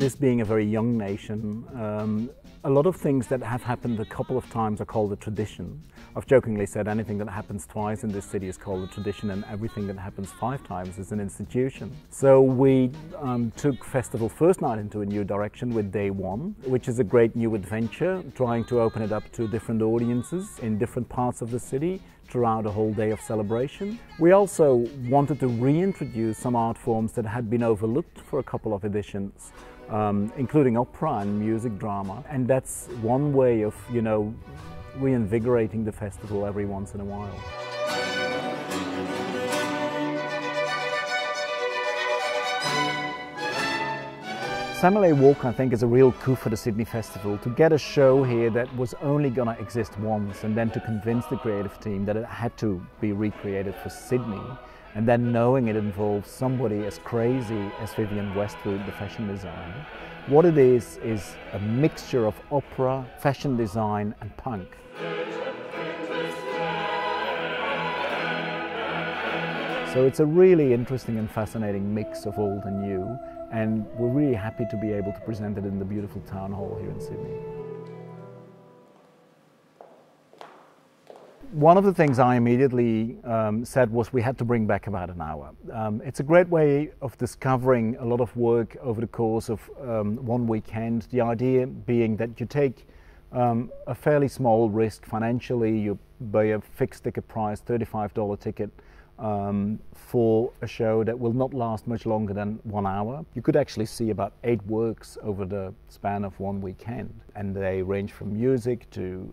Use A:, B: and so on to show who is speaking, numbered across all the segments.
A: this being a very young nation, a lot of things that have happened a couple of times are called a tradition. I've jokingly said anything that happens twice in this city is called a tradition, and everything that happens 5 times is an institution. So we took Festival First Night into a new direction with Day 1, which is a great new adventure, trying to open it up to different audiences in different parts of the city throughout a whole day of celebration. We also wanted to reintroduce some art forms that had been overlooked for a couple of editions, including opera and music drama. And that's one way of, reinvigorating the festival every once in a while. Samurai Walk, I think, is a real coup for the Sydney Festival, to get a show here that was only going to exist once, and then to convince the creative team that it had to be recreated for Sydney, and then knowing it involves somebody as crazy as Vivienne Westwood, the fashion designer. What it is a mixture of opera, fashion design and punk. So it's a really interesting and fascinating mix of old and new, and we're really happy to be able to present it in the beautiful town hall here in Sydney. One of the things I immediately said was we had to bring back about an hour. It's a great way of discovering a lot of work over the course of one weekend. The idea being that you take a fairly small risk financially. You buy a fixed ticket price, $35 ticket, for a show that will not last much longer than 1 hour. You could actually see about 8 works over the span of one weekend, and they range from music to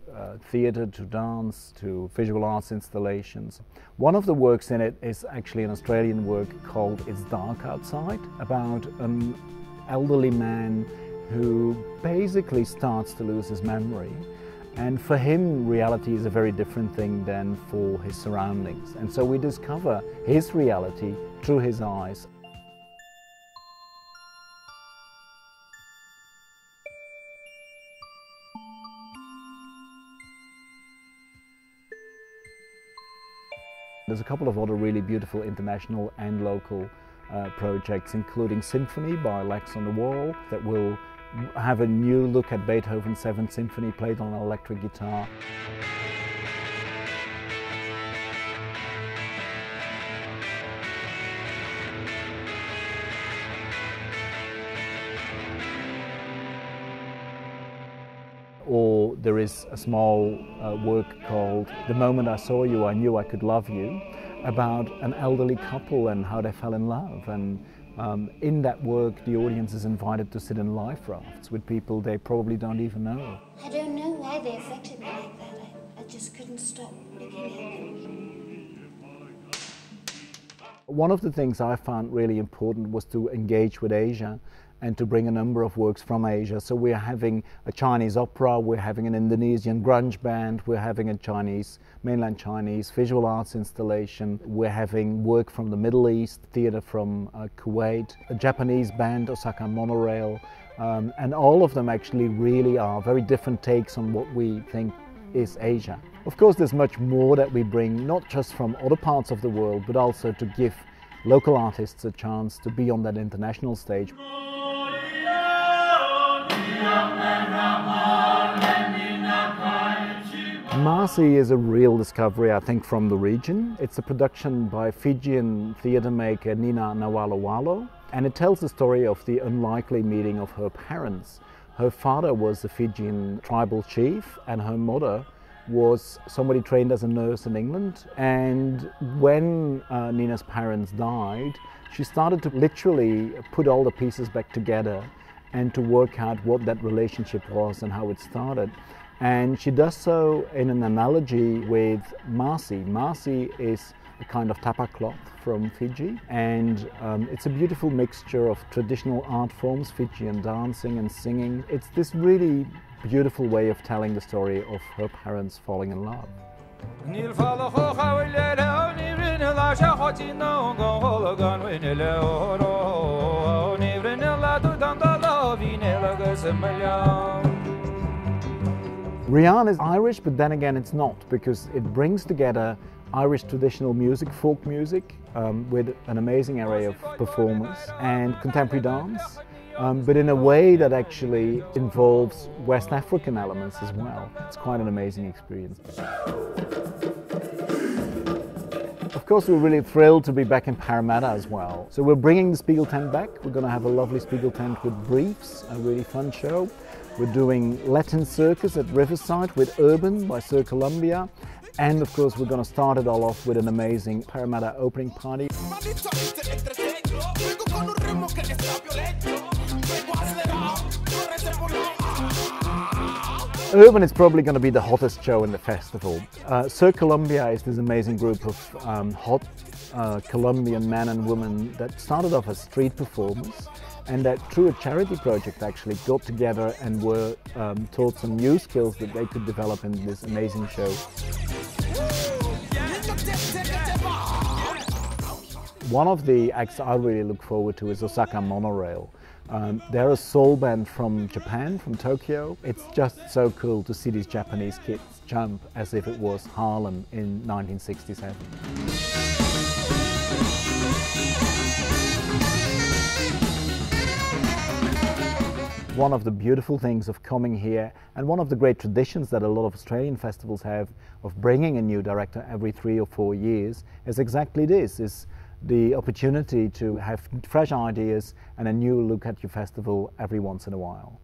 A: theatre to dance to visual arts installations. One of the works in it is actually an Australian work called It's Dark Outside, about an elderly man who basically starts to lose his memory. And for him, reality is a very different thing than for his surroundings. And so we discover his reality through his eyes. There's a couple of other really beautiful international and local projects, including Symphony by Lex on the Wall, that will have a new look at Beethoven's 7th Symphony played on an electric guitar. Or there is a small work called The Moment I Saw You, I Knew I Could Love You, about an elderly couple and how they fell in love. And in that work, the audience is invited to sit in life rafts with people they probably don't even know.
B: I don't know why they affected me like that. I just couldn't stop looking at them.
A: One of the things I found really important was to engage with Asia and to bring a number of works from Asia. So we're having a Chinese opera, we're having an Indonesian grunge band, we're having a mainland Chinese visual arts installation, we're having work from the Middle East, theatre from Kuwait, a Japanese band, Osaka Monorail, and all of them actually really are very different takes on what we think is Asia. Of course, there's much more that we bring, not just from other parts of the world, but also to give local artists a chance to be on that international stage. Marcy is a real discovery, I think, from the region. It's a production by Fijian theatre maker Nina Nawalowalo, and it tells the story of the unlikely meeting of her parents. Her father was a Fijian tribal chief, and her mother was somebody trained as a nurse in England. And when Nina's parents died, she started to literally put all the pieces back together and to work out what that relationship was and how it started. And she does so in an analogy with Marcy. Marcy is a kind of tapa cloth from Fiji, and it's a beautiful mixture of traditional art forms, Fijian dancing and singing. It's this really beautiful way of telling the story of her parents falling in love. Rian is Irish, but then again it's not, because it brings together Irish traditional music, folk music, with an amazing array of performers, and contemporary dance, but in a way that actually involves West African elements as well. It's quite an amazing experience. Of course, we're really thrilled to be back in Parramatta as well. So we're bringing the Spiegel tent back. We're going to have a lovely Spiegel tent with briefs, a really fun show. We're doing Latin Circus at Riverside with Urban by Sir Columbia. And of course, we're going to start it all off with an amazing Parramatta opening party. Urban is probably going to be the hottest show in the festival. Sir Columbia is this amazing group of hot Colombian men and women that started off as street performers and that through a charity project actually got together and were taught some new skills that they could develop in this amazing show. One of the acts I really look forward to is Osaka Monorail. They're a soul band from Japan, from Tokyo. It's just so cool to see these Japanese kids jump as if it was Harlem in 1967. One of the beautiful things of coming here, and one of the great traditions that a lot of Australian festivals have of bringing a new director every 3 or 4 years, is exactly this, is the opportunity to have fresh ideas and a new look at your festival every once in a while.